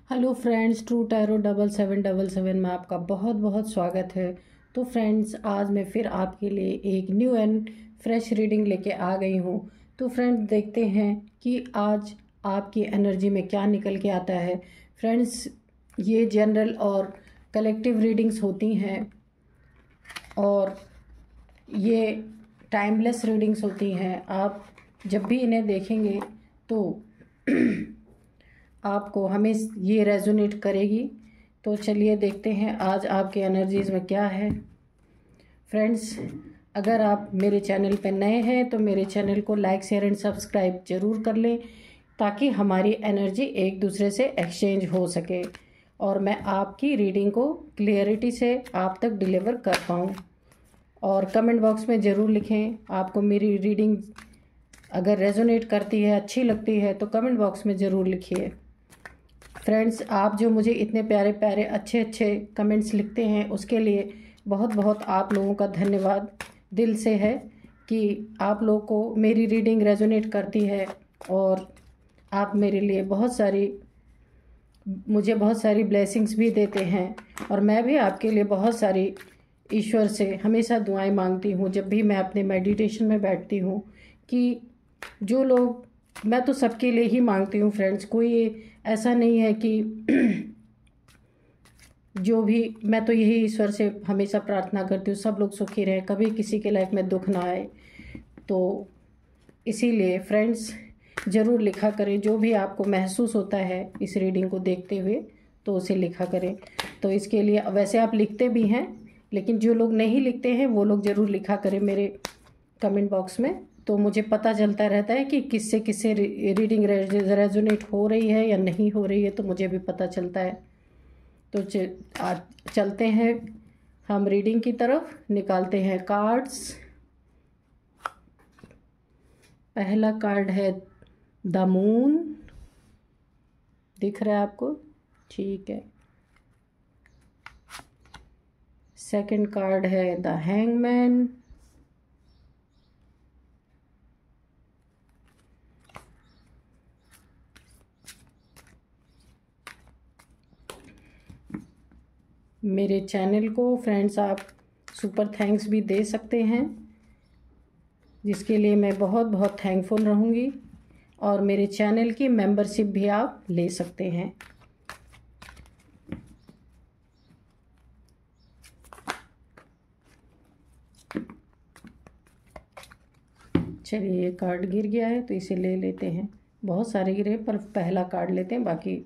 Hello friends, true tarot 7777 में आपका बहुत बहुत स्वागत है। तो फ्रेंड्स, आज मैं फिर आपके लिए एक न्यू एंड फ्रेश रीडिंग लेके आ गई हूँ। तो फ्रेंड्स, देखते हैं कि आज आपकी एनर्जी में क्या निकल के आता है। फ्रेंड्स, ये जनरल और कलेक्टिव रीडिंग्स होती हैं और ये टाइमलेस रीडिंग्स होती हैं। आप जब भी इन्हें देखेंगे तो आपको हमें ये रेजोनेट करेगी। तो चलिए देखते हैं आज आपके एनर्जीज़ में क्या है। फ्रेंड्स, अगर आप मेरे चैनल पर नए हैं तो मेरे चैनल को लाइक शेयर एंड सब्सक्राइब ज़रूर कर लें, ताकि हमारी एनर्जी एक दूसरे से एक्सचेंज हो सके और मैं आपकी रीडिंग को क्लियरिटी से आप तक डिलीवर कर पाऊँ। और कमेंट बॉक्स में ज़रूर लिखें आपको मेरी रीडिंग अगर रेजोनेट करती है, अच्छी लगती है, तो कमेंट बॉक्स में ज़रूर लिखिए। फ्रेंड्स, आप जो मुझे इतने प्यारे प्यारे अच्छे अच्छे कमेंट्स लिखते हैं उसके लिए बहुत बहुत आप लोगों का धन्यवाद दिल से है कि आप लोगों को मेरी रीडिंग रेजोनेट करती है और आप मेरे लिए मुझे बहुत सारी ब्लेसिंग्स भी देते हैं। और मैं भी आपके लिए बहुत सारी ईश्वर से हमेशा दुआएं मांगती हूँ जब भी मैं अपने मेडिटेशन में बैठती हूँ कि जो लोग, मैं तो सबके लिए ही मांगती हूँ फ्रेंड्स, कोई ऐसा नहीं है कि जो भी, मैं तो यही ईश्वर से हमेशा प्रार्थना करती हूँ सब लोग सुखी रहें, कभी किसी के लाइफ में दुख ना आए। तो इसीलिए फ्रेंड्स, ज़रूर लिखा करें जो भी आपको महसूस होता है इस रीडिंग को देखते हुए, तो उसे लिखा करें। तो इसके लिए वैसे आप लिखते भी हैं, लेकिन जो लोग नहीं लिखते हैं वो लोग ज़रूर लिखा करें मेरे कमेंट बॉक्स में, तो मुझे पता चलता रहता है कि किससे किससे रीडिंग रेजोनेट हो रही है या नहीं हो रही है, तो मुझे भी पता चलता है। तो चलते हैं हम रीडिंग की तरफ, निकालते हैं कार्ड्स। पहला कार्ड है द मून, दिख रहा है आपको? ठीक है। सेकंड कार्ड है द हैंगमैन। मेरे चैनल को फ्रेंड्स आप सुपर थैंक्स भी दे सकते हैं, जिसके लिए मैं बहुत बहुत थैंकफुल रहूँगी। और मेरे चैनल की मेंबरशिप भी आप ले सकते हैं। चलिए, ये कार्ड गिर गया है तो इसे ले लेते हैं। बहुत सारे गिरे पर पहला कार्ड लेते हैं, बाकी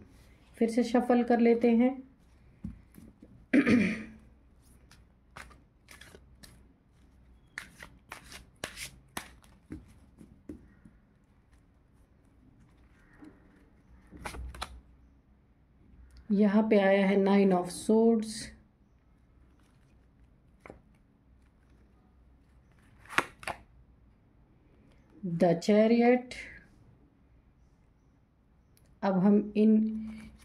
फिर से शफल कर लेते हैं। यहाँ पे आया है 9 ऑफ सोर्ड्स, द चैरियट। अब हम इन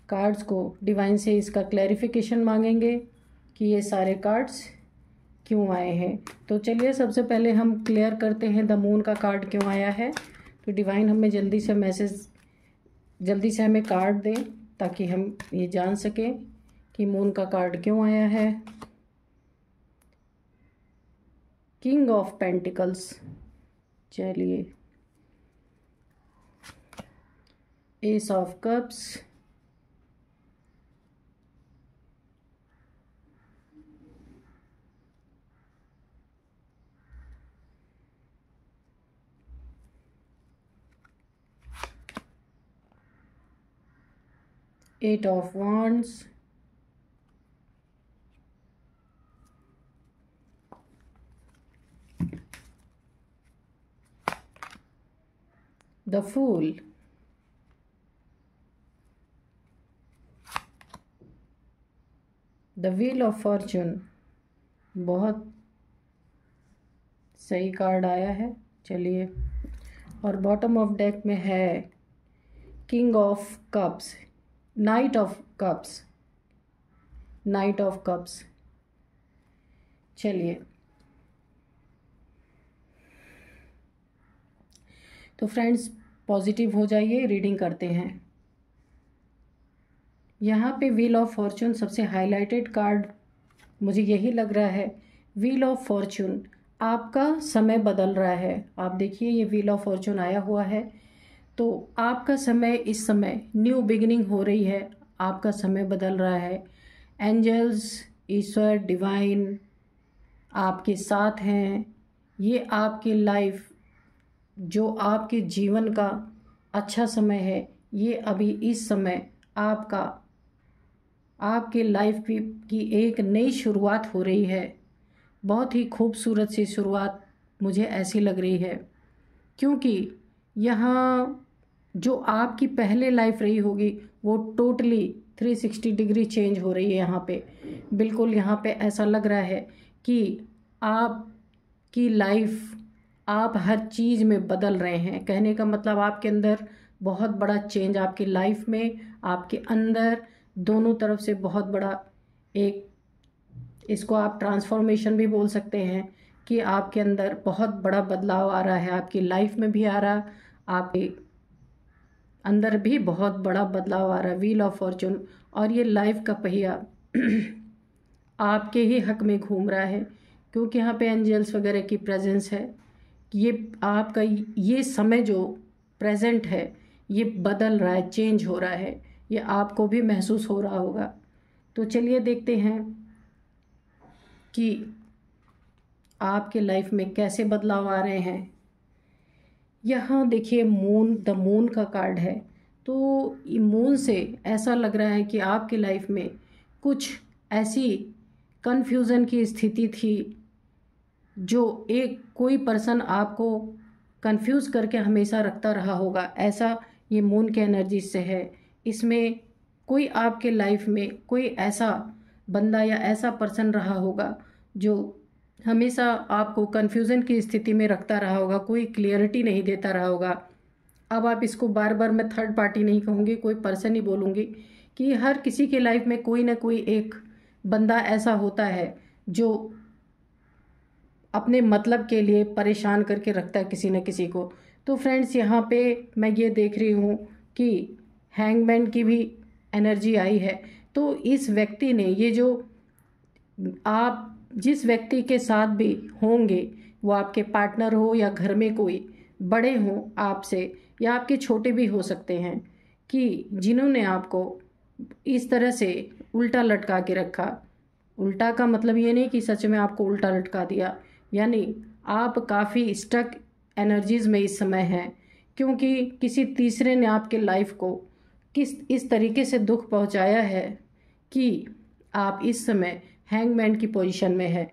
कार्ड्स को डिवाइन से इसका क्लैरिफिकेशन मांगेंगे कि ये सारे कार्ड्स क्यों आए हैं। तो चलिए, सबसे पहले हम क्लियर करते हैं द मून का कार्ड क्यों आया है। तो डिवाइन हमें जल्दी से हमें कार्ड दें ताकि हम ये जान सकें कि मून का कार्ड क्यों आया है। किंग ऑफ पेंटिकल्स, चलिए, ace of cups, eight of wands, the fool, the wheel of fortune. बहुत सही कार्ड आया है। चलिए, और बॉटम ऑफ डेक में है king of cups, night of cups, night of cups. चलिए, तो फ्रेंड्स पॉजिटिव हो जाइए, रीडिंग करते हैं। यहाँ पे व्हील ऑफ फॉर्चून सबसे हाईलाइटेड कार्ड मुझे यही लग रहा है। व्हील ऑफ फॉर्चून, आपका समय बदल रहा है। आप देखिए ये व्हील ऑफ फॉर्चून आया हुआ है, तो आपका समय, इस समय न्यू बिगिनिंग हो रही है, आपका समय बदल रहा है। एंजल्स, ईश्वर, डिवाइन आपके साथ हैं। ये आपकी लाइफ, जो आपके जीवन का अच्छा समय है, ये अभी इस समय आपका, आपके लाइफ की एक नई शुरुआत हो रही है। बहुत ही खूबसूरत सी शुरुआत मुझे ऐसी लग रही है, क्योंकि यहाँ जो आपकी पहले लाइफ रही होगी वो टोटली 360 डिग्री चेंज हो रही है। यहाँ पे बिल्कुल, यहाँ पे ऐसा लग रहा है कि आपकी लाइफ, आप हर चीज़ में बदल रहे हैं। कहने का मतलब आपके अंदर बहुत बड़ा चेंज, आपकी लाइफ में, आपके अंदर दोनों तरफ से बहुत बड़ा एक, इसको आप ट्रांसफॉर्मेशन भी बोल सकते हैं कि आपके अंदर बहुत बड़ा बदलाव आ रहा है। आपकी लाइफ में भी आ रहा, आपके अंदर भी बहुत बड़ा बदलाव आ रहा है। व्हील ऑफ फॉर्चून, और ये लाइफ का पहिया आपके ही हक में घूम रहा है, क्योंकि यहाँ पे एंजल्स वगैरह की प्रेजेंस है। ये आपका ये समय जो प्रेजेंट है ये बदल रहा है, चेंज हो रहा है, ये आपको भी महसूस हो रहा होगा। तो चलिए देखते हैं कि आपके लाइफ में कैसे बदलाव आ रहे हैं। यहाँ देखिए मून, द मून का कार्ड है। तो मून से ऐसा लग रहा है कि आपकी लाइफ में कुछ ऐसी कन्फ्यूज़न की स्थिति थी, जो एक कोई पर्सन आपको कंफ्यूज करके हमेशा रखता रहा होगा, ऐसा ये मून के एनर्जी से है। इसमें कोई आपके लाइफ में कोई ऐसा बंदा या ऐसा पर्सन रहा होगा जो हमेशा आपको कन्फ्यूज़न की स्थिति में रखता रहा होगा, कोई क्लियरिटी नहीं देता रहा होगा। अब आप इसको बार बार, मैं थर्ड पार्टी नहीं कहूँगी, कोई पर्सन ही बोलूँगी, कि हर किसी के लाइफ में कोई ना कोई एक बंदा ऐसा होता है जो अपने मतलब के लिए परेशान करके रखता है किसी न किसी को। तो फ्रेंड्स, यहाँ पे मैं ये देख रही हूँ कि हैंगमैन की भी एनर्जी आई है। तो इस व्यक्ति ने, ये जो आप जिस व्यक्ति के साथ भी होंगे, वो आपके पार्टनर हो या घर में कोई बड़े हों आपसे, या आपके छोटे भी हो सकते हैं, कि जिन्होंने आपको इस तरह से उल्टा लटका के रखा। उल्टा का मतलब ये नहीं कि सच में आपको उल्टा लटका दिया, यानी आप काफ़ी स्टक एनर्जीज़ में इस समय हैं, क्योंकि किसी तीसरे ने आपके लाइफ को इस तरीके से दुख पहुंचाया है कि आप इस समय हैंगमैन की पोजीशन में है।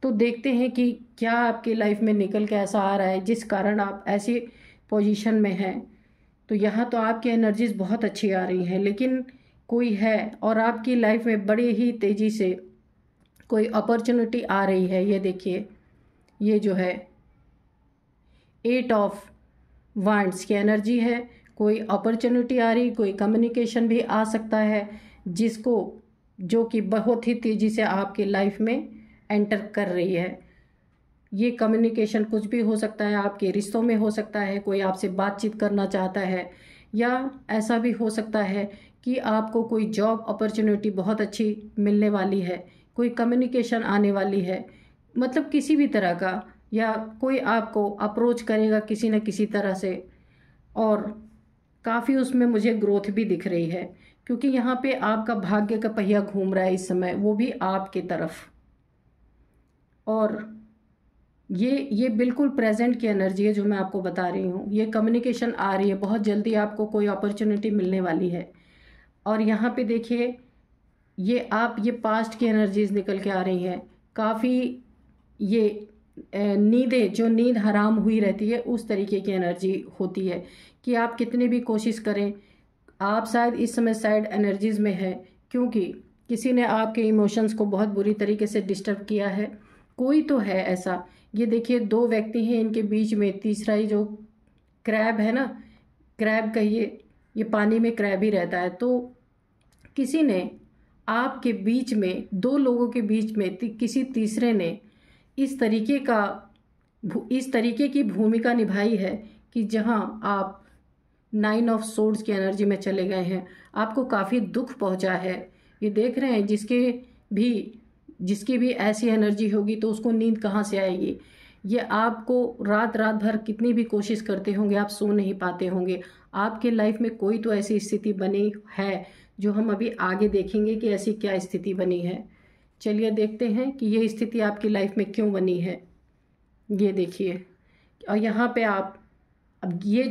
तो देखते हैं कि क्या आपकी लाइफ में निकल के ऐसा आ रहा है जिस कारण आप ऐसी पोजीशन में हैं। तो यहाँ तो आपकी एनर्जीज बहुत अच्छी आ रही हैं, लेकिन कोई है और आपकी लाइफ में बड़ी ही तेज़ी से कोई अपॉर्चुनिटी आ रही है। ये देखिए, ये जो है 8 ऑफ वांड्स की एनर्जी है। कोई अपॉर्चुनिटी आ रही, कोई कम्युनिकेशन भी आ सकता है जिसको, जो कि बहुत ही तेज़ी से आपकी लाइफ में एंटर कर रही है। ये कम्युनिकेशन कुछ भी हो सकता है, आपके रिश्तों में हो सकता है, कोई आपसे बातचीत करना चाहता है, या ऐसा भी हो सकता है कि आपको कोई जॉब अपॉर्चुनिटी बहुत अच्छी मिलने वाली है, कोई कम्युनिकेशन आने वाली है, मतलब किसी भी तरह का, या कोई आपको अप्रोच करेगा किसी न किसी तरह से। और काफ़ी उसमें मुझे ग्रोथ भी दिख रही है, क्योंकि यहाँ पे आपका भाग्य का पहिया घूम रहा है इस समय, वो भी आपकी तरफ। और ये बिल्कुल प्रेजेंट की एनर्जी है जो मैं आपको बता रही हूँ। ये कम्युनिकेशन आ रही है, बहुत जल्दी आपको कोई अपॉर्चुनिटी मिलने वाली है। और यहाँ पे देखिए, ये पास्ट की एनर्जीज निकल के आ रही हैं। काफ़ी ये नींदें, जो नींद हराम हुई रहती है, उस तरीके की एनर्जी होती है कि आप कितनी भी कोशिश करें, आप शायद इस समय सैड एनर्जीज में है, क्योंकि किसी ने आपके इमोशंस को बहुत बुरी तरीके से डिस्टर्ब किया है। कोई तो है ऐसा। ये देखिए, 2 व्यक्ति हैं, इनके बीच में तीसरा ही जो क्रैब है ना, क्रैब कहिए, ये पानी में क्रैब ही रहता है। तो किसी ने आपके बीच में, 2 लोगों के बीच में किसी तीसरे ने इस तरीके की भूमिका निभाई है कि जहां आप 9 ऑफ सोर्ड्स की एनर्जी में चले गए हैं, आपको काफ़ी दुख पहुंचा है। ये देख रहे हैं जिसकी भी ऐसी एनर्जी होगी तो उसको नींद कहाँ से आएगी। ये आपको रात भर कितनी भी कोशिश करते होंगे, आप सो नहीं पाते होंगे। आपके लाइफ में कोई तो ऐसी स्थिति बनी है जो हम अभी आगे देखेंगे कि ऐसी क्या स्थिति बनी है। चलिए देखते हैं कि ये स्थिति आपकी लाइफ में क्यों बनी है। ये देखिए, और यहाँ पे आप अब ये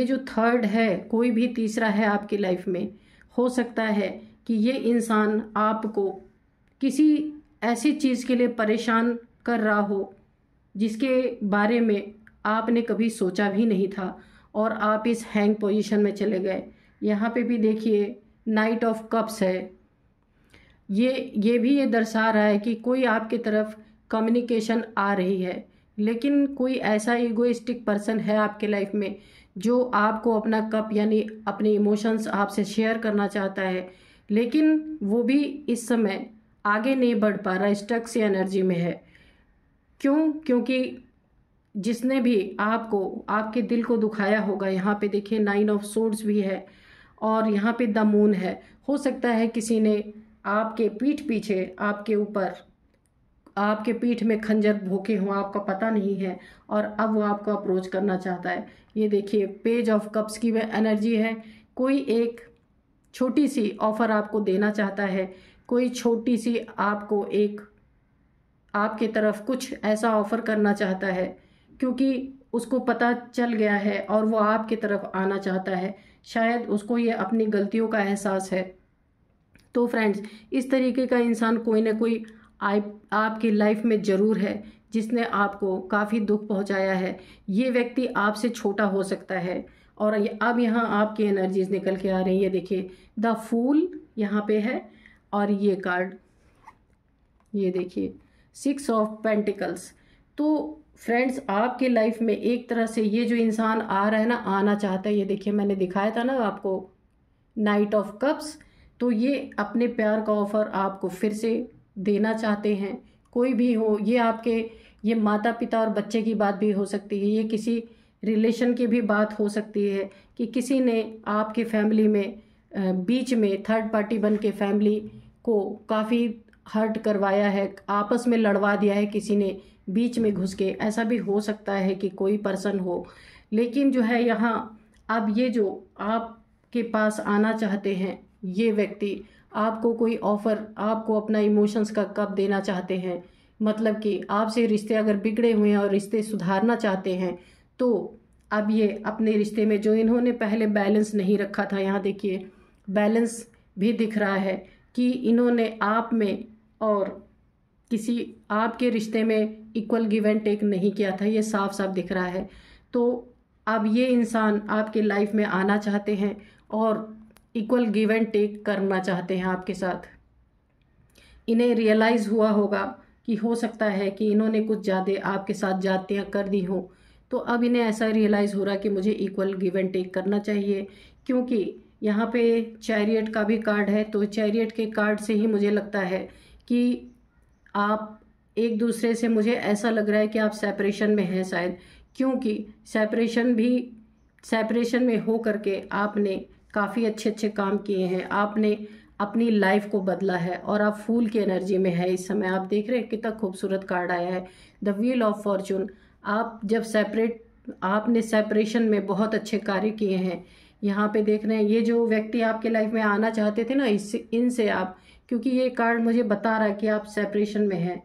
जो थर्ड है, कोई भी तीसरा है आपकी लाइफ में, हो सकता है कि ये इंसान आपको किसी ऐसी चीज़ के लिए परेशान कर रहा हो जिसके बारे में आपने कभी सोचा भी नहीं था और आप इस हैंग पोजीशन में चले गए। यहाँ पे भी देखिए नाइट ऑफ कप्स है। ये भी ये दर्शा रहा है कि कोई आपकी तरफ कम्युनिकेशन आ रही है, लेकिन कोई ऐसा ईगोइस्टिक पर्सन है आपके लाइफ में जो आपको अपना कप यानी अपने इमोशंस आपसे शेयर करना चाहता है, लेकिन वो भी इस समय आगे नहीं बढ़ पा रहा, स्टक सी एनर्जी में है। क्यों? क्योंकि जिसने भी आपको आपके दिल को दुखाया होगा, यहाँ पे देखिए 9 ऑफ सोर्ड्स भी है और यहाँ पे द मून है। हो सकता है किसी ने आपके पीठ पीछे आपके ऊपर आपके पीठ में खंजर भोंके हों, आपका पता नहीं है, और अब वो आपको अप्रोच करना चाहता है। ये देखिए पेज ऑफ कप्स की वह एनर्जी है। कोई एक छोटी सी ऑफ़र आपको देना चाहता है, कोई छोटी सी आपको एक आपके तरफ कुछ ऐसा ऑफ़र करना चाहता है क्योंकि उसको पता चल गया है और वो आपकी तरफ आना चाहता है। शायद उसको ये अपनी गलतियों का एहसास है। तो फ्रेंड्स, इस तरीके का इंसान कोई ना कोई आपकी लाइफ में ज़रूर है जिसने आपको काफ़ी दुख पहुंचाया है। ये व्यक्ति आपसे छोटा हो सकता है और अब यहाँ आपकी एनर्जीज निकल के आ रही है। देखिए द फूल यहाँ पे है और ये कार्ड, ये देखिए 6 ऑफ पेंटिकल्स। तो फ्रेंड्स, आपके लाइफ में एक तरह से ये जो इंसान आ रहा है ना, आना चाहता है। ये देखिए मैंने दिखाया था ना आपको नाइट ऑफ कप्स, तो ये अपने प्यार का ऑफ़र आपको फिर से देना चाहते हैं। कोई भी हो, ये माता पिता और बच्चे की बात भी हो सकती है, ये किसी रिलेशन की भी बात हो सकती है कि किसी ने आपके फैमिली में बीच में थर्ड पार्टी बन के फैमिली को काफ़ी हर्ट करवाया है, आपस में लड़वा दिया है किसी ने बीच में घुस के। ऐसा भी हो सकता है कि कोई पर्सन हो, लेकिन जो है यहाँ अब ये जो आपके पास आना चाहते हैं ये व्यक्ति आपको कोई ऑफ़र, आपको अपना इमोशंस का कप देना चाहते हैं। मतलब कि आपसे रिश्ते अगर बिगड़े हुए हैं और रिश्ते सुधारना चाहते हैं, तो अब ये अपने रिश्ते में जो इन्होंने पहले बैलेंस नहीं रखा था, यहाँ देखिए बैलेंस भी दिख रहा है कि इन्होंने आप में और किसी आपके रिश्ते में इक्वल गिव एंड टेक नहीं किया था, ये साफ साफ दिख रहा है। तो अब ये इंसान आपके लाइफ में आना चाहते हैं और इक्वल गिव एंड टेक करना चाहते हैं आपके साथ। इन्हें रियलाइज़ हुआ होगा कि हो सकता है कि इन्होंने कुछ ज़्यादा आपके साथ जातियाँ कर दी हों, तो अब इन्हें ऐसा रियलाइज़ हो रहा है कि मुझे इक्वल गिव एंड टेक करना चाहिए। क्योंकि यहाँ पे चैरियट का भी कार्ड है, तो चैरियट के कार्ड से ही मुझे लगता है कि आप एक दूसरे से, मुझे ऐसा लग रहा है कि आप सेपरेशन में हैं शायद, क्योंकि सेपरेशन में हो करके आपने काफ़ी अच्छे काम किए हैं, आपने अपनी लाइफ को बदला है और आप फूल की एनर्जी में है इस समय। आप देख रहे हैं कितना खूबसूरत कार्ड आया है, द व्हील ऑफ फॉर्चून। आप जब आपने सेपरेशन में बहुत अच्छे कार्य किए हैं। यहाँ पे देख रहे हैं ये जो व्यक्ति आपके लाइफ में आना चाहते थे ना, इनसे आप, क्योंकि ये कार्ड मुझे बता रहा है कि आप सेपरेशन में हैं,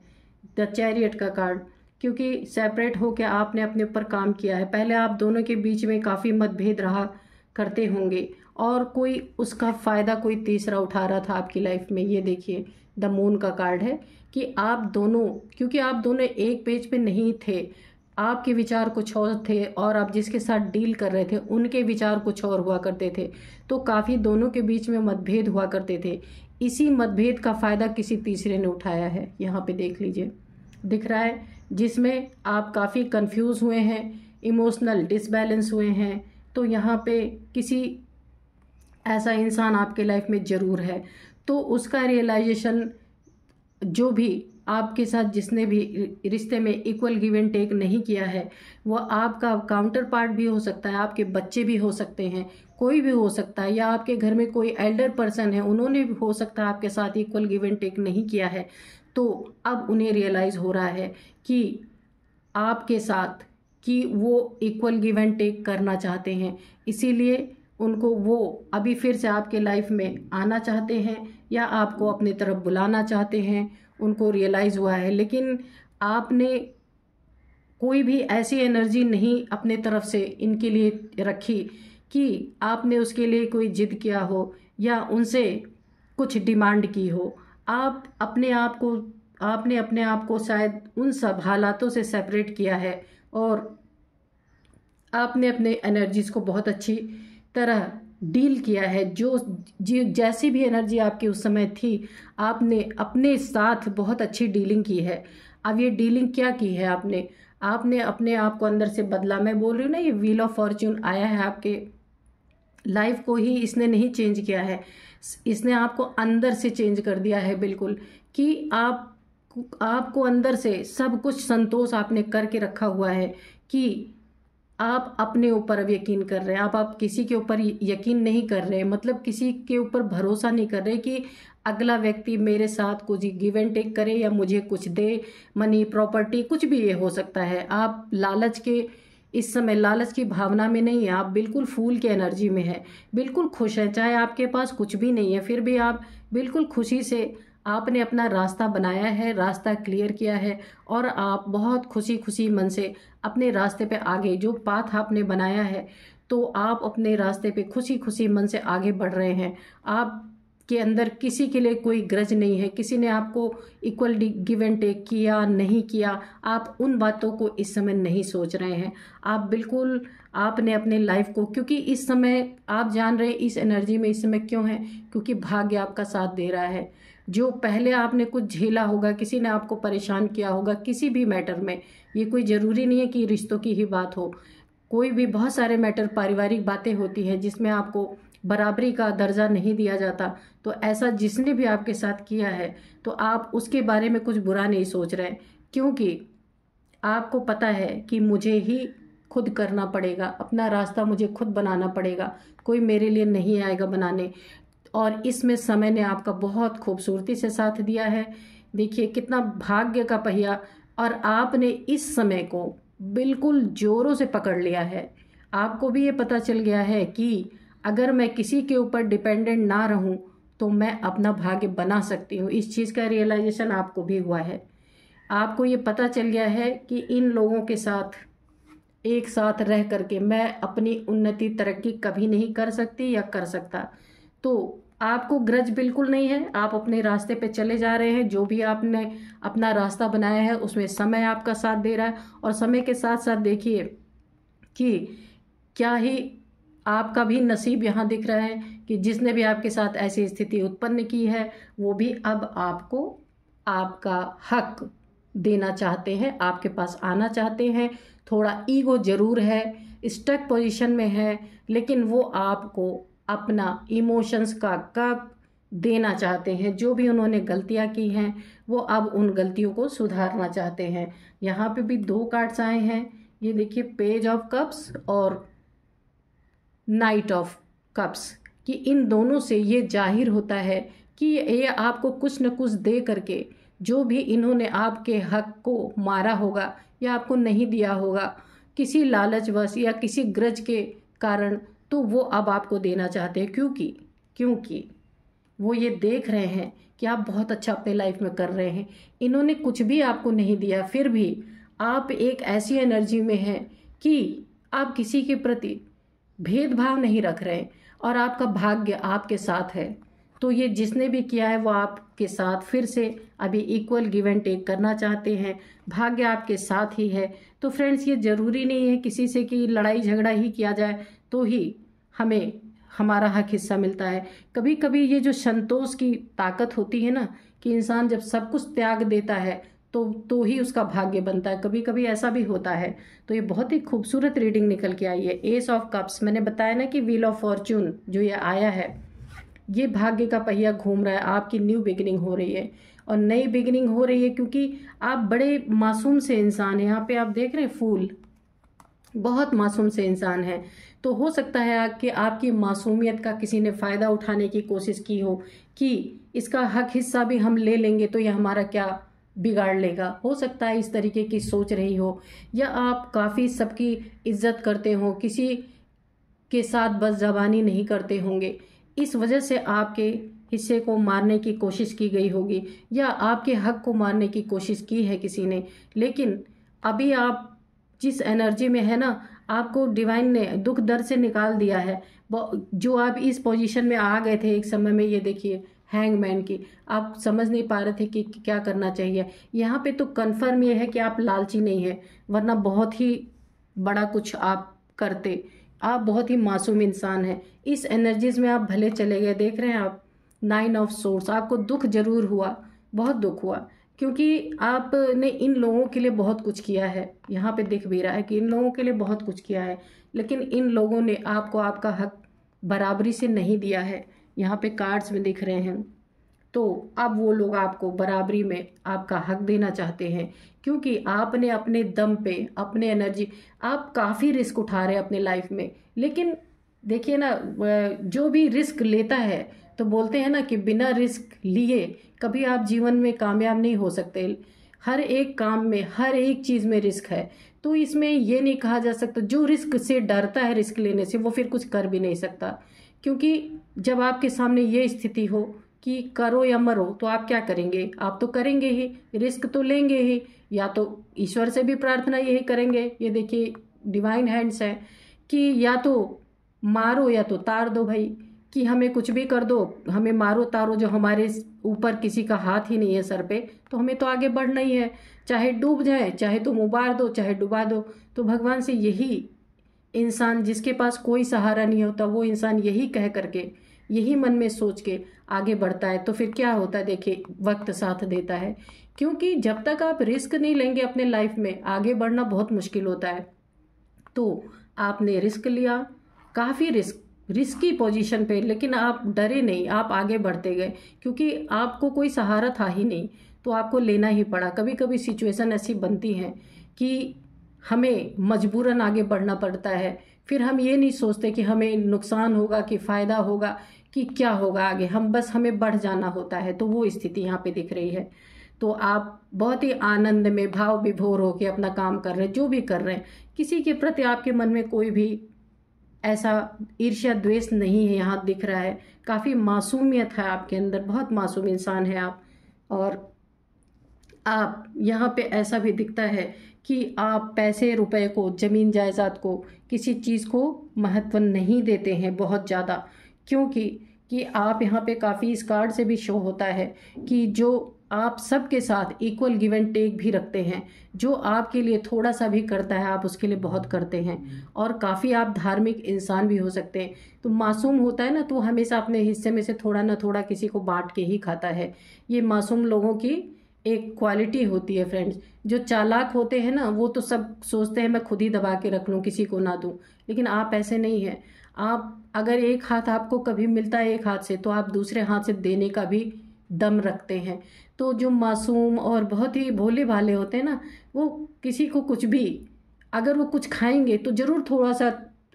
द चैरियट का कार्ड, क्योंकि सेपरेट होकर आपने अपने ऊपर काम किया है। पहले आप दोनों के बीच में काफ़ी मतभेद रहा करते होंगे और कोई उसका फ़ायदा कोई तीसरा उठा रहा था आपकी लाइफ में। ये देखिए द मून का कार्ड है कि आप दोनों, क्योंकि आप दोनों एक पेज पे नहीं थे, आपके विचार कुछ और थे और आप जिसके साथ डील कर रहे थे उनके विचार कुछ और हुआ करते थे, तो काफ़ी दोनों के बीच में मतभेद हुआ करते थे। इसी मतभेद का फ़ायदा किसी तीसरे ने उठाया है। यहाँ पे देख लीजिए, दिख रहा है, जिसमें आप काफ़ी कंफ्यूज हुए हैं, इमोशनल डिसबैलेंस हुए हैं। तो यहाँ पे किसी ऐसा इंसान आपके लाइफ में ज़रूर है, तो उसका रियलाइजेशन जो भी आपके साथ जिसने भी रिश्ते में इक्वल गिव एंड टेक नहीं किया है, वो आपका काउंटर पार्ट भी हो सकता है, आपके बच्चे भी हो सकते हैं, कोई भी हो सकता है, या आपके घर में कोई एल्डर पर्सन है, उन्होंने भी हो सकता है आपके साथ इक्वल गिव एंड टेक नहीं किया है। तो अब उन्हें रियलाइज़ हो रहा है कि आपके साथ कि वो इक्वल गिव एंड टेक करना चाहते हैं, इसीलिए उनको वो अभी फिर से आपके लाइफ में आना चाहते हैं या आपको अपनी तरफ बुलाना चाहते हैं। उनको रियलाइज़ हुआ है, लेकिन आपने कोई भी ऐसी एनर्जी नहीं अपने तरफ से इनके लिए रखी कि आपने उसके लिए कोई जिद किया हो या उनसे कुछ डिमांड की हो। आपने अपने आप को शायद उन सब हालातों से सेपरेट किया है और आपने अपने एनर्जीज़ को बहुत अच्छी तरह डील किया है। जैसी भी एनर्जी आपकी उस समय थी, आपने अपने साथ बहुत अच्छी डीलिंग की है। अब ये डीलिंग क्या की है आपने अपने आप को अंदर से बदला। मैं बोल रही हूँ ना, ये व्हील ऑफ फॉर्च्यून आया है आपके लाइफ को ही इसने नहीं चेंज किया है, इसने आपको अंदर से चेंज कर दिया है बिल्कुल, कि आपको अंदर से सब कुछ संतोष आपने करके रखा हुआ है कि आप अपने ऊपर अब यकीन कर रहे हैं। आप किसी के ऊपर यकीन नहीं कर रहे, मतलब किसी के ऊपर भरोसा नहीं कर रहे कि अगला व्यक्ति मेरे साथ कुछ गिव एंड टेक करे या मुझे कुछ दे, मनी, प्रॉपर्टी, कुछ भी ये हो सकता है। आप इस समय लालच की भावना में नहीं है, आप बिल्कुल फूल की एनर्जी में है, बिल्कुल खुश है। चाहे आपके पास कुछ भी नहीं है, फिर भी आप बिल्कुल खुशी से आपने अपना रास्ता बनाया है, रास्ता क्लियर किया है और आप बहुत खुशी मन से अपने रास्ते पे आगे, जो पाथ आपने बनाया है, तो आप अपने रास्ते पे खुशी मन से आगे बढ़ रहे हैं। आपके अंदर किसी के लिए कोई ग्रज नहीं है, किसी ने आपको इक्वल गिव एंड टेक किया नहीं किया, आप उन बातों को इस समय नहीं सोच रहे हैं। आप बिल्कुल आपने अपने लाइफ को, क्योंकि इस समय आप जान रहे हैं इस एनर्जी में इस समय क्यों है, क्योंकि भाग्य आपका साथ दे रहा है। जो पहले आपने कुछ झेला होगा, किसी ने आपको परेशान किया होगा किसी भी मैटर में, ये कोई ज़रूरी नहीं है कि रिश्तों की ही बात हो, कोई भी बहुत सारे मैटर, पारिवारिक बातें होती हैं जिसमें आपको बराबरी का दर्जा नहीं दिया जाता। तो ऐसा जिसने भी आपके साथ किया है, तो आप उसके बारे में कुछ बुरा नहीं सोच रहे, क्योंकि आपको पता है कि मुझे ही खुद करना पड़ेगा, अपना रास्ता मुझे खुद बनाना पड़ेगा, कोई मेरे लिए नहीं आएगा बनाने। और इसमें समय ने आपका बहुत खूबसूरती से साथ दिया है। देखिए कितना भाग्य का पहिया, और आपने इस समय को बिल्कुल जोरों से पकड़ लिया है। आपको भी ये पता चल गया है कि अगर मैं किसी के ऊपर डिपेंडेंट ना रहूं तो मैं अपना भाग्य बना सकती हूँ। इस चीज़ का रियलाइजेशन आपको भी हुआ है। आपको ये पता चल गया है कि इन लोगों के साथ एक साथ रह करके मैं अपनी उन्नति तरक्की कभी नहीं कर सकती या कर सकता। तो आपको ग्रज बिल्कुल नहीं है, आप अपने रास्ते पे चले जा रहे हैं। जो भी आपने अपना रास्ता बनाया है उसमें समय आपका साथ दे रहा है, और समय के साथ साथ देखिए कि क्या ही आपका भी नसीब यहाँ दिख रहा है कि जिसने भी आपके साथ ऐसी स्थिति उत्पन्न की है वो भी अब आपको आपका हक देना चाहते हैं, आपके पास आना चाहते हैं। थोड़ा ईगो जरूर है, स्टक पोजीशन में है, लेकिन वो आपको अपना इमोशंस का कप देना चाहते हैं। जो भी उन्होंने गलतियां की हैं वो अब उन गलतियों को सुधारना चाहते हैं। यहाँ पे भी 2 कार्ड्स आए हैं, ये देखिए, पेज ऑफ कप्स और नाइट ऑफ कप्स, कि इन दोनों से ये जाहिर होता है कि ये आपको कुछ न कुछ दे करके, जो भी इन्होंने आपके हक को मारा होगा या आपको नहीं दिया होगा किसी लालचवश या किसी ग्रज के कारण, तो वो अब आपको देना चाहते हैं। क्योंकि वो ये देख रहे हैं कि आप बहुत अच्छा अपने लाइफ में कर रहे हैं। इन्होंने कुछ भी आपको नहीं दिया, फिर भी आप एक ऐसी एनर्जी में हैं कि आप किसी के प्रति भेदभाव नहीं रख रहे और आपका भाग्य आपके साथ है। तो ये जिसने भी किया है वो आपके साथ फिर से अभी इक्वल गिव एंड टेक करना चाहते हैं। भाग्य आपके साथ ही है। तो फ्रेंड्स, ये ज़रूरी नहीं है किसी से कि लड़ाई झगड़ा ही किया जाए तो ही हमें हमारा हक हिस्सा मिलता है। कभी कभी ये जो संतोष की ताकत होती है ना, कि इंसान जब सब कुछ त्याग देता है तो ही उसका भाग्य बनता है, कभी कभी ऐसा भी होता है। तो ये बहुत ही खूबसूरत रीडिंग निकल के आई है। एस ऑफ कप्स, मैंने बताया ना कि व्हील ऑफ फॉर्च्यून जो ये आया है, ये भाग्य का पहिया घूम रहा है, आपकी न्यू बिगिनिंग हो रही है। और नई बिगिनिंग हो रही है, क्योंकि आप बड़े मासूम से इंसान हैं। यहाँ पे आप देख रहे हैं फूल, बहुत मासूम से इंसान है। तो हो सकता है कि आपकी मासूमियत का किसी ने फ़ायदा उठाने की कोशिश की हो कि इसका हक हिस्सा भी हम ले लेंगे तो ये हमारा क्या बिगाड़ लेगा। हो सकता है इस तरीके की सोच रही हो, या आप काफ़ी सबकी इज्जत करते हो, किसी के साथ बस ज़बानी नहीं करते होंगे, इस वजह से आपके हिस्से को मारने की कोशिश की गई होगी, या आपके हक को मारने की कोशिश की है किसी ने। लेकिन अभी आप जिस एनर्जी में है ना, आपको डिवाइन ने दुख दर्द से निकाल दिया है। जो आप इस पोजीशन में आ गए थे एक समय में, ये देखिए हैंगमैन की, आप समझ नहीं पा रहे थे कि क्या करना चाहिए। यहाँ पे तो कन्फर्म ये है कि आप लालची नहीं है, वरना बहुत ही बड़ा कुछ आप करते। आप बहुत ही मासूम इंसान हैं। इस एनर्जीज में आप भले चले गए। देख रहे हैं आप 9 ऑफ सोर्स, आपको दुख जरूर हुआ, बहुत दुख हुआ, क्योंकि आपने इन लोगों के लिए बहुत कुछ किया है। यहाँ पे दिख भी रहा है कि इन लोगों के लिए बहुत कुछ किया है, लेकिन इन लोगों ने आपको आपका हक बराबरी से नहीं दिया है। यहाँ पे कार्ड्स में दिख रहे हैं। तो अब वो लोग आपको बराबरी में आपका हक देना चाहते हैं, क्योंकि आपने अपने दम पे, अपने एनर्जी, आप काफ़ी रिस्क उठा रहे हैं अपने लाइफ में। लेकिन देखिए ना, जो भी रिस्क लेता है, तो बोलते हैं ना कि बिना रिस्क लिए कभी आप जीवन में कामयाब नहीं हो सकते। हर एक काम में, हर एक चीज़ में रिस्क है। तो इसमें ये नहीं कहा जा सकता, जो रिस्क से डरता है रिस्क लेने से, वो फिर कुछ कर भी नहीं सकता। क्योंकि जब आपके सामने ये स्थिति हो कि करो या मरो, तो आप क्या करेंगे? आप तो करेंगे ही, रिस्क तो लेंगे ही, या तो ईश्वर से भी प्रार्थना यही करेंगे। ये देखिए डिवाइन हैंड्स है कि या तो मारो या तो तार दो भाई, कि हमें कुछ भी कर दो, हमें मारो तारो, जो हमारे ऊपर किसी का हाथ ही नहीं है सर पे, तो हमें तो आगे बढ़ना ही है। चाहे डूब जाए, चाहे तुम उबार दो, चाहे डुबा दो। तो भगवान से यही इंसान, जिसके पास कोई सहारा नहीं होता, वो इंसान यही कह करके, यही मन में सोच के आगे बढ़ता है। तो फिर क्या होता है, देखिए वक्त साथ देता है। क्योंकि जब तक आप रिस्क नहीं लेंगे अपने लाइफ में, आगे बढ़ना बहुत मुश्किल होता है। तो आपने रिस्क लिया, काफ़ी रिस्की पोजीशन पे, लेकिन आप डरे नहीं, आप आगे बढ़ते गए, क्योंकि आपको कोई सहारा था ही नहीं, तो आपको लेना ही पड़ा। कभी कभी सिचुएशन ऐसी बनती है कि हमें मजबूरन आगे बढ़ना पड़ता है। फिर हम ये नहीं सोचते कि हमें नुकसान होगा कि फ़ायदा होगा कि क्या होगा आगे, हमें बढ़ जाना होता है। तो वो स्थिति यहाँ पे दिख रही है। तो आप बहुत ही आनंद में, भाव विभोर होकर अपना काम कर रहे हैं, जो भी कर रहे हैं। किसी के प्रति आपके मन में कोई भी ऐसा ईर्ष्या द्वेष नहीं है, यहाँ दिख रहा है। काफ़ी मासूमियत है आपके अंदर, बहुत मासूम इंसान है आप। और आप यहाँ पे ऐसा भी दिखता है कि आप पैसे रुपए को, ज़मीन जायदाद को, किसी चीज़ को महत्व नहीं देते हैं बहुत ज़्यादा। क्योंकि आप यहाँ पे काफ़ी, इस कार्ड से भी शो होता है कि जो आप सबके साथ इक्वल गिव एंड टेक भी रखते हैं। जो आपके लिए थोड़ा सा भी करता है, आप उसके लिए बहुत करते हैं। और काफ़ी आप धार्मिक इंसान भी हो सकते हैं। तो मासूम होता है ना, तो हमेशा अपने हिस्से में से थोड़ा ना थोड़ा किसी को बांट के ही खाता है। ये मासूम लोगों की एक क्वालिटी होती है फ्रेंड्स। जो चालाक होते हैं ना, वो तो सब सोचते हैं मैं खुद ही दबा के रख लूँ, किसी को ना दूँ। लेकिन आप ऐसे नहीं हैं। आप अगर एक हाथ आपको कभी मिलता है एक हाथ से, तो आप दूसरे हाथ से देने का भी दम रखते हैं। तो जो मासूम और बहुत ही भोले भाले होते हैं ना, वो किसी को कुछ भी, अगर वो कुछ खाएंगे तो ज़रूर थोड़ा सा,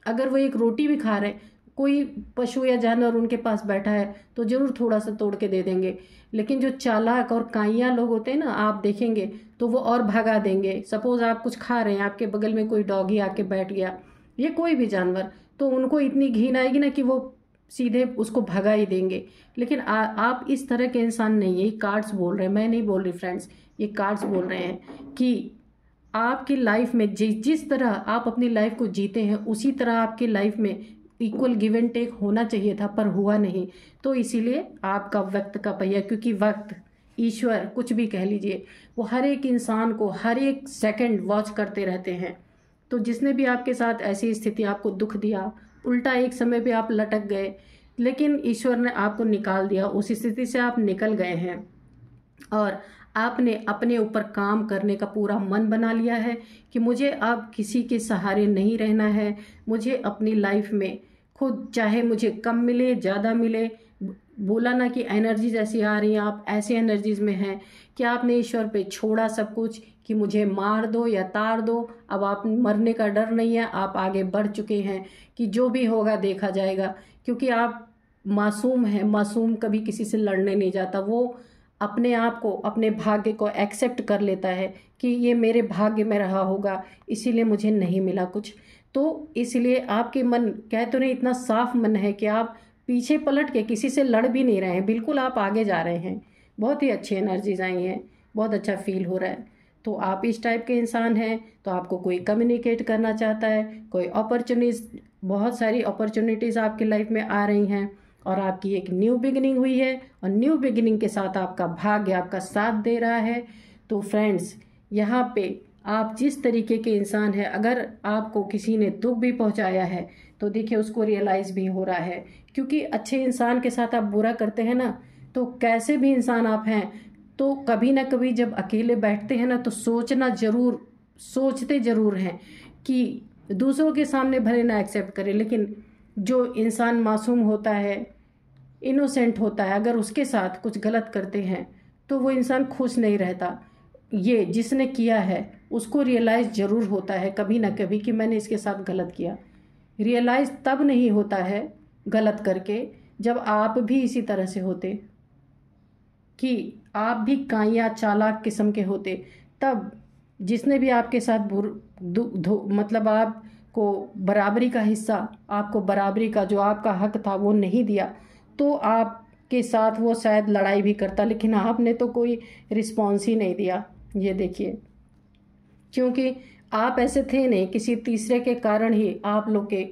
अगर वो एक रोटी भी खा रहे हैं, कोई पशु या जानवर उनके पास बैठा है तो ज़रूर थोड़ा सा तोड़ के दे देंगे। लेकिन जो चालाक और काइयाँ लोग होते हैं ना, आप देखेंगे तो वो और भगा देंगे। सपोज़ आप कुछ खा रहे हैं, आपके बगल में कोई डॉगी आके बैठ गया, ये कोई भी जानवर, तो उनको इतनी घिन आएगी ना कि वो सीधे उसको भगा ही देंगे। लेकिन आप इस तरह के इंसान नहीं है। ये कार्ड्स बोल रहे हैं, मैं नहीं बोल रही फ्रेंड्स, ये कार्ड्स बोल रहे हैं कि आपकी लाइफ में जिस तरह आप अपनी लाइफ को जीते हैं, उसी तरह आपकी लाइफ में इक्वल गिव एंड टेक होना चाहिए था, पर हुआ नहीं। तो इसीलिए आपका वक्त का पहिया, क्योंकि वक्त, ईश्वर, कुछ भी कह लीजिए, वो हर एक इंसान को हर एक सेकंड वॉच करते रहते हैं। तो जिसने भी आपके साथ ऐसी स्थिति, आपको दुख दिया, उल्टा एक समय पे आप लटक गए, लेकिन ईश्वर ने आपको निकाल दिया, उस स्थिति से आप निकल गए हैं। और आपने अपने ऊपर काम करने का पूरा मन बना लिया है कि मुझे अब किसी के सहारे नहीं रहना है। मुझे अपनी लाइफ में खुद, चाहे मुझे कम मिले ज़्यादा मिले, बोला ना कि एनर्जीज ऐसी आ रही हैं, आप ऐसी एनर्जीज में हैं कि आपने ईश्वर पे छोड़ा सब कुछ कि मुझे मार दो या तार दो। अब आप मरने का डर नहीं है, आप आगे बढ़ चुके हैं कि जो भी होगा देखा जाएगा, क्योंकि आप मासूम हैं। मासूम कभी किसी से लड़ने नहीं जाता, वो अपने आप को, अपने भाग्य को एक्सेप्ट कर लेता है कि ये मेरे भाग्य में रहा होगा, इसीलिए मुझे नहीं मिला कुछ। तो इसलिए आपके मन, कह तो नहीं, इतना साफ मन है कि आप पीछे पलट के किसी से लड़ भी नहीं रहे हैं, बिल्कुल आप आगे जा रहे हैं। बहुत ही अच्छी एनर्जीज आई हैं, बहुत अच्छा फील हो रहा है। तो आप इस टाइप के इंसान हैं, तो आपको कोई कम्युनिकेट करना चाहता है, कोई अपॉर्चुनिटीज, बहुत सारी अपॉर्चुनिटीज़ आपकी लाइफ में आ रही हैं और आपकी एक न्यू बिगिनिंग हुई है और न्यू बिगिनिंग के साथ आपका भाग्य आपका साथ दे रहा है। तो फ्रेंड्स, यहाँ पे आप जिस तरीके के इंसान हैं, अगर आपको किसी ने दुख भी पहुँचाया है तो देखिए उसको रियलाइज़ भी हो रहा है, क्योंकि अच्छे इंसान के साथ आप बुरा करते हैं ना, तो कैसे भी इंसान आप हैं, तो कभी ना कभी जब अकेले बैठते हैं ना, तो सोचते ज़रूर हैं कि दूसरों के सामने भले ना एक्सेप्ट करें, लेकिन जो इंसान मासूम होता है, इनोसेंट होता है, अगर उसके साथ कुछ गलत करते हैं तो वो इंसान खुश नहीं रहता। ये जिसने किया है उसको रियलाइज़ ज़रूर होता है कभी ना कभी कि मैंने इसके साथ गलत किया। रियलाइज़ तब नहीं होता है गलत करके जब आप भी इसी तरह से होते, कि आप भी काइया चालाक किस्म के होते, तब जिसने भी आपके साथ मतलब आपको बराबरी का हिस्सा, आपको बराबरी का जो आपका हक था वो नहीं दिया, तो आपके साथ वो शायद लड़ाई भी करता, लेकिन आपने तो कोई रिस्पॉन्स ही नहीं दिया। ये देखिए, क्योंकि आप ऐसे थे नहीं, किसी तीसरे के कारण ही आप लोग के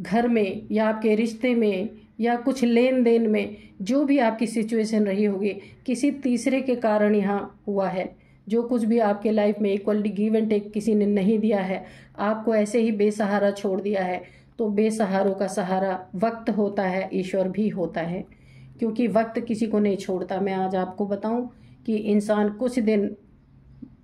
घर में या आपके रिश्ते में या कुछ लेन देन में जो भी आपकी सिचुएशन रही होगी, किसी तीसरे के कारण यहाँ हुआ है। जो कुछ भी आपके लाइफ में इक्वल गिव एंड टेक किसी ने नहीं दिया है, आपको ऐसे ही बेसहारा छोड़ दिया है। तो बेसहारों का सहारा वक्त होता है, ईश्वर भी होता है, क्योंकि वक्त किसी को नहीं छोड़ता। मैं आज आपको बताऊं कि इंसान कुछ दिन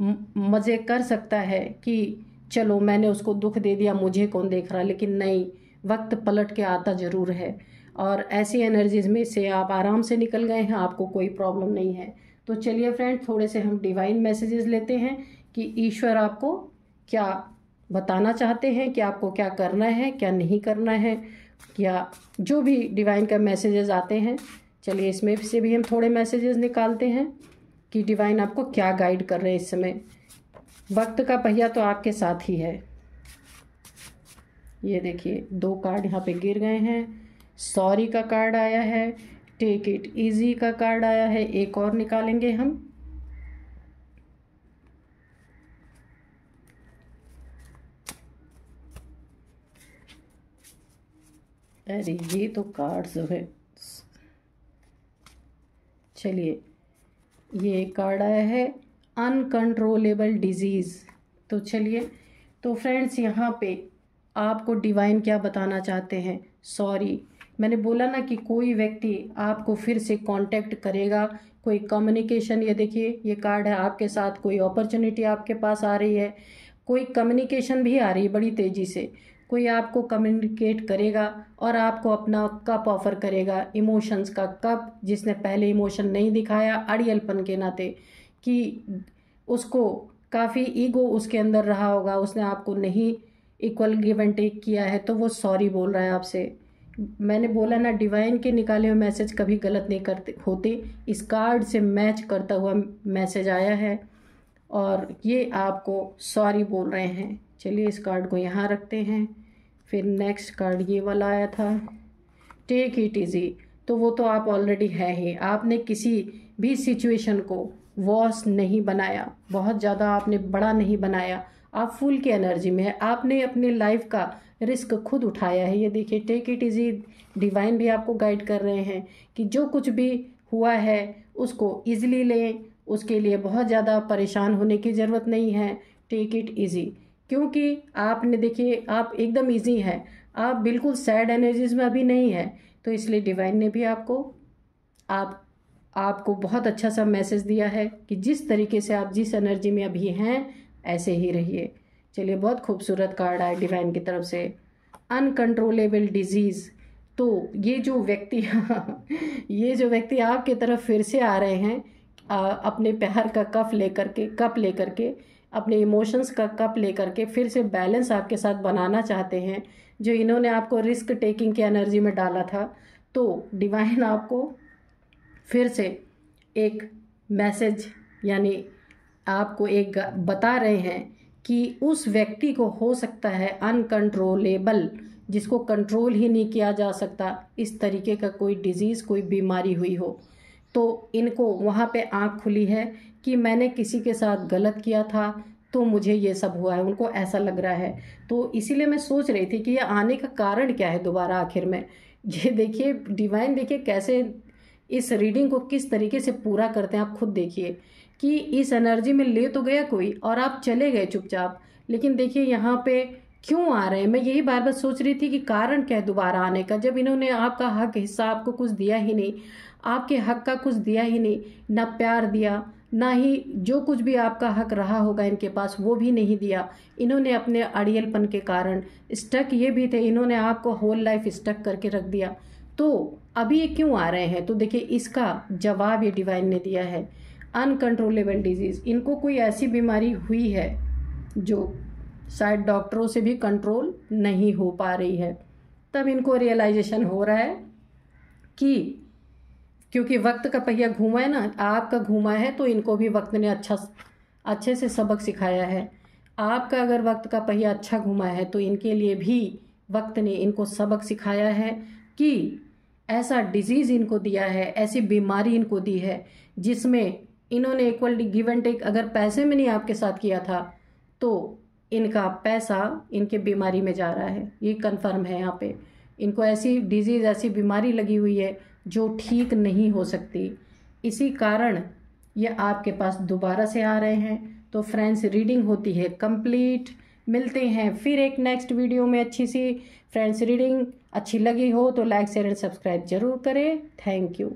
मज़े कर सकता है कि चलो मैंने उसको दुख दे दिया, मुझे कौन देख रहा, लेकिन नहीं, वक्त पलट के आता ज़रूर है। और ऐसी एनर्जीज में से आप आराम से निकल गए हैं, आपको कोई प्रॉब्लम नहीं है। तो चलिए फ्रेंड, थोड़े से हम डिवाइन मैसेजेस लेते हैं कि ईश्वर आपको क्या बताना चाहते हैं, कि आपको क्या करना है, क्या नहीं करना है, या जो भी डिवाइन का मैसेजेस आते हैं। चलिए इसमें से भी हम थोड़े मैसेजेस निकालते हैं कि डिवाइन आपको क्या गाइड कर रहे हैं इस समय। वक्त का पहिया तो आपके साथ ही है। ये देखिए 2 कार्ड यहाँ पे गिर गए हैं। सॉरी का कार्ड आया है, टेक इट इजी का कार्ड आया है, एक और निकालेंगे हम। अरे ये तो कार्ड जो है, चलिए ये कार्ड आया है अनकंट्रोलेबल डिजीज़। तो चलिए, तो फ्रेंड्स यहाँ पे आपको डिवाइन क्या बताना चाहते हैं। सॉरी, मैंने बोला ना कि कोई व्यक्ति आपको फिर से कांटेक्ट करेगा, कोई कम्युनिकेशन, ये देखिए ये कार्ड है, आपके साथ कोई अपॉर्चुनिटी आपके पास आ रही है, कोई कम्युनिकेशन भी आ रही है बड़ी तेज़ी से। कोई आपको कम्युनिकेट करेगा और आपको अपना कप ऑफर करेगा, इमोशंस का कप, जिसने पहले इमोशन नहीं दिखाया अड़ियलपन के नाते, कि उसको काफ़ी ईगो उसके अंदर रहा होगा, उसने आपको नहीं इक्वल गिव एंड टेक किया है, तो वो सॉरी बोल रहा है आपसे। मैंने बोला ना, डिवाइन के निकाले हुए मैसेज कभी गलत नहीं करते होते। इस कार्ड से मैच करता हुआ मैसेज आया है और ये आपको सॉरी बोल रहे हैं। चलिए इस कार्ड को यहाँ रखते हैं। फिर नेक्स्ट कार्ड ये वाला आया था, टेक इट इजी। तो वो तो आप ऑलरेडी है ही, आपने किसी भी सिचुएशन को वॉस नहीं बनाया, बहुत ज़्यादा आपने बड़ा नहीं बनाया, आप फुल की एनर्जी में है, आपने अपनी लाइफ का रिस्क खुद उठाया है। ये देखिए टेक इट इजी, डिवाइन भी आपको गाइड कर रहे हैं कि जो कुछ भी हुआ है उसको ईजिली लें, उसके लिए बहुत ज़्यादा परेशान होने की ज़रूरत नहीं है। टेक इट इजी, क्योंकि आपने देखिए आप एकदम इजी हैं, आप बिल्कुल सैड एनर्जीज में अभी नहीं है, तो इसलिए डिवाइन ने भी आपको बहुत अच्छा सा मैसेज दिया है कि जिस तरीके से आप जिस एनर्जी में अभी हैं ऐसे ही रहिए। चलिए बहुत खूबसूरत कार्ड आया डिवाइन की तरफ से, अनकंट्रोलेबल डिजीज़। तो ये जो व्यक्ति ये जो व्यक्ति आपके तरफ फिर से आ रहे हैं, अपने प्यार का कप लेकर के अपने इमोशंस का कप लेकर के फिर से बैलेंस आपके साथ बनाना चाहते हैं, जो इन्होंने आपको रिस्क टेकिंग की एनर्जी में डाला था। तो डिवाइन आपको फिर से एक मैसेज यानी आपको एक बता रहे हैं कि उस व्यक्ति को हो सकता है अनकंट्रोलेबल, जिसको कंट्रोल ही नहीं किया जा सकता, इस तरीके का कोई डिजीज़, कोई बीमारी हुई हो। तो इनको वहाँ पे आँख खुली है कि मैंने किसी के साथ गलत किया था तो मुझे ये सब हुआ है, उनको ऐसा लग रहा है। तो इसीलिए मैं सोच रही थी कि ये आने का कारण क्या है दोबारा आखिर में। ये देखिए डिवाइन, देखिए कैसे इस रीडिंग को किस तरीके से पूरा करते हैं। आप खुद देखिए कि इस एनर्जी में ले तो गया कोई और आप चले गए चुपचाप, लेकिन देखिए यहाँ पे क्यों आ रहे हैं। मैं यही बार बार सोच रही थी कि कारण क्या है दोबारा आने का, जब इन्होंने आपका हक हिस्सा आपको कुछ दिया ही नहीं, आपके हक का कुछ दिया ही नहीं, ना प्यार दिया, ना ही जो कुछ भी आपका हक रहा होगा इनके पास वो भी नहीं दिया। इन्होंने अपने अड़ियलपन के कारण स्टक ये भी थे, इन्होंने आपको होल लाइफ स्टक करके रख दिया। तो अभी ये क्यों आ रहे हैं, तो देखिए इसका जवाब ये डिवाइन ने दिया है, अनकंट्रोलेबल डिजीज़। इनको कोई ऐसी बीमारी हुई है जो शायद डॉक्टरों से भी कंट्रोल नहीं हो पा रही है। तब इनको रियलाइजेशन हो रहा है कि क्योंकि वक्त का पहिया घूमा है ना, आपका घूमा है, तो इनको भी वक्त ने अच्छे से सबक सिखाया है। आपका अगर वक्त का पहिया अच्छा घूमा है तो इनके लिए भी वक्त ने इनको सबक सिखाया है कि ऐसा डिजीज़ इनको दिया है, ऐसी बीमारी इनको दी है जिसमें इन्होंने इक्वल गिव एंड टेक अगर पैसे में नहीं आपके साथ किया था तो इनका पैसा इनके बीमारी में जा रहा है। ये कंफर्म है यहाँ पे। इनको ऐसी डिजीज़, ऐसी बीमारी लगी हुई है जो ठीक नहीं हो सकती, इसी कारण ये आपके पास दोबारा से आ रहे हैं। तो फ्रेंड्स, रीडिंग होती है कंप्लीट। मिलते हैं फिर एक नेक्स्ट वीडियो में अच्छी सी। फ्रेंड्स, रीडिंग अच्छी लगी हो तो लाइक शेयर एंड सब्सक्राइब जरूर करें। Thank you.